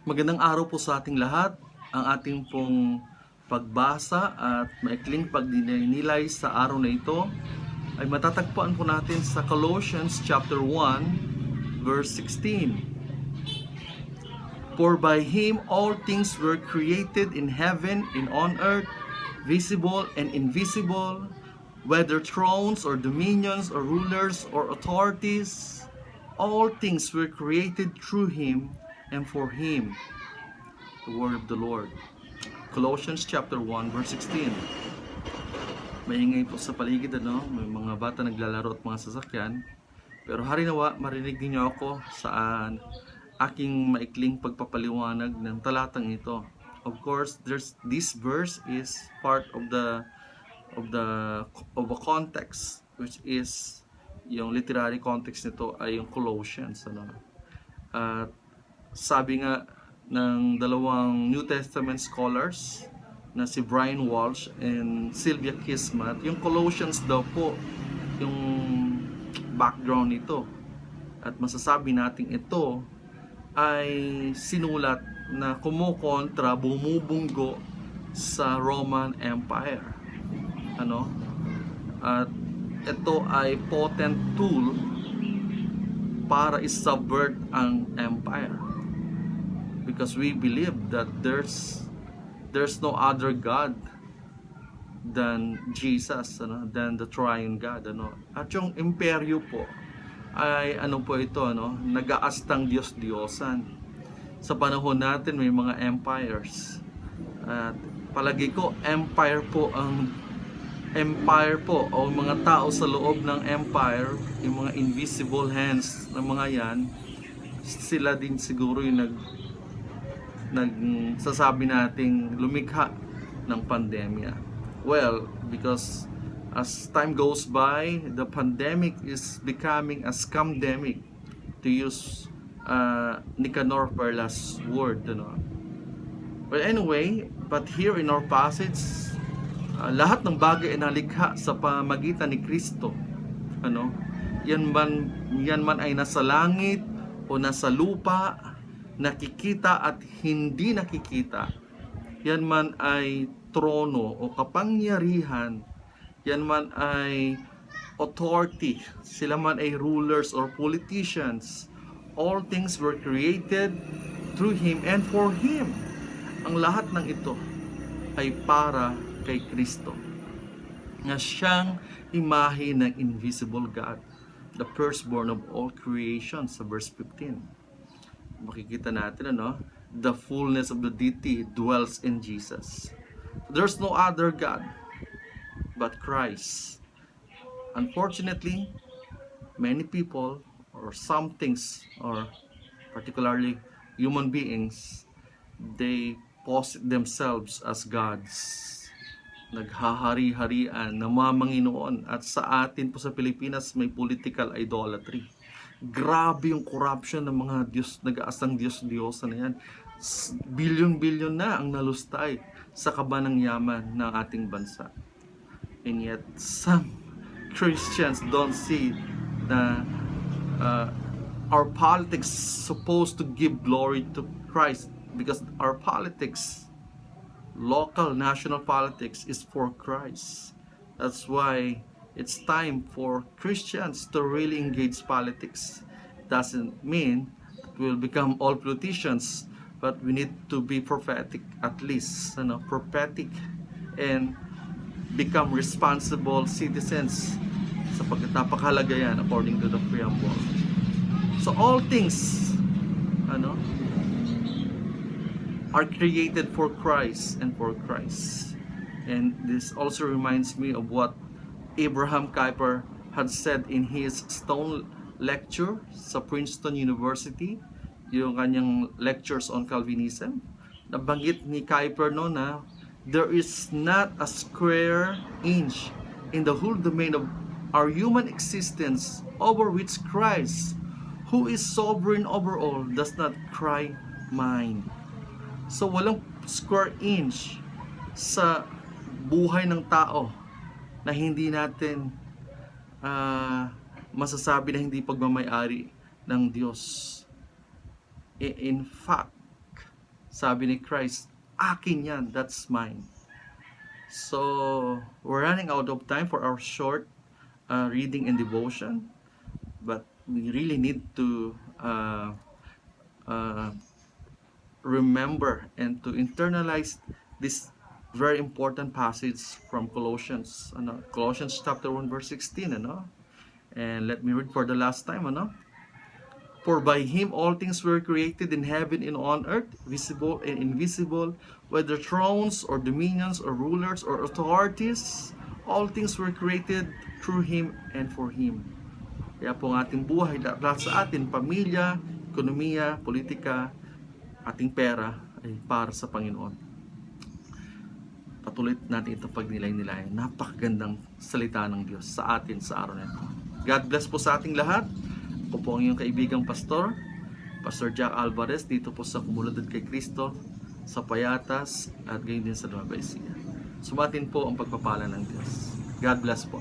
Magandang araw po sa ating lahat. Ang ating pong pagbasa at maikling pagninilay sa araw na ito ay matatagpuan po natin sa Colossians chapter 1 verse 16. For by Him all things were created in heaven and on earth, visible and invisible, whether thrones or dominions or rulers or authorities, all things were created through Him and for Him. The word of the Lord. Colossians chapter 1 verse 16. Maingay po sa paligid, may mga bata naglalaro at mga sasakyan. Pero harinawa, marinig niyo ako sa aking maikling pagpapaliwanag ng talatang ito. Of course, this verse is part of a context, which is yung literary context nito ay yung Colossians. At sabi nga ng dalawang New Testament scholars na si Brian Walsh and Sylvia Kismat, yung Colossians daw po yung background nito. At masasabi natin ito ay sinulat na kumukontra, bumubunggo sa Roman Empire. At ito ay potent tool para i-subvert ang empire. Because we believe that there's no other God than Jesus, than the triune God, At yung imperyo po ay po ito, nag-aastang Diyos-Diyosan. Sa panahon natin may mga empires. At palagi ko empire po o mga tao sa loob ng empire, yung mga invisible hands ng mga yan, sila din siguro yung nagsasabi nating lumikha ng pandemya. Well, because as time goes by, the pandemic is becoming a scamdemic, to use Nicanor Perla's word. Well, anyway, but here in our passage, lahat ng bagay ay nalikha sa pamagitan ni Kristo. Yan man ay nasa langit o nasa lupa, nakikita at hindi nakikita. Yan man ay trono o kapangyarihan, yan man ay authority, sila man ay rulers or politicians, all things were created through Him and for Him. Ang lahat ng ito ay para kay Kristo, na siyang imahe ng invisible God, the firstborn of all creation, sa verse 15. Makikita natin, the fullness of the deity dwells in Jesus. There's no other God but Christ. Unfortunately, many people or some things, or particularly human beings, they posit themselves as gods. Naghahari-harian, namamanginoon. At sa atin po sa Pilipinas may political idolatry. Grabe yung corruption ng mga Diyos, nag-aasang Diyos-Diyosan na yan. Bilyon-bilyon na ang nalustay sa kabanang yaman ng ating bansa. And yet, some Christians don't see na our politics supposed to give glory to Christ, because our politics, local, national politics, is for Christ. That's why it's time for Christians to really engage politics. Doesn't mean that we'll become all politicians, but we need to be prophetic, at least, prophetic, and become responsible citizens, sapagkat napakahalaga yan according to the preamble. So all things are created for Christ and for Christ. And this also reminds me of what Abraham Kuyper had said in his Stone lecture sa Princeton University, yung kanyang lectures on Calvinism. Nabanggit ni Kuyper na there is not a square inch in the whole domain of our human existence over which Christ, who is sovereign over all, does not cry mine. So walang square inch sa buhay ng tao na hindi natin masasabi na hindi pagmamay-ari ng Diyos. In fact, Sabi ni Christ, akin yan, that's mine. So, we're running out of time for our short reading and devotion, but we really need to uh, remember and to internalize this very important passage from Colossians, Colossians chapter 1 verse 16, And let me read for the last time, For by him all things were created in heaven and on earth, visible and invisible, whether thrones or dominions or rulers or authorities, all things were created through him and for him. Kaya po ang ating buhay, lahat sa atin, pamilya, ekonomiya, politika, ating pera ay para sa Panginoon. Patuloy natin itong pagnilay-nilay. Napakagandang salita ng Diyos sa atin sa araw na ito. God bless po sa ating lahat. Ako po ang iyong kaibigang pastor, Pastor Jack Alvarez, dito po sa Comunidad kay Cristo, sa Payatas, at gayon din sa Nueva Ecija. Sumatin po ang pagpapala ng Diyos. God bless po.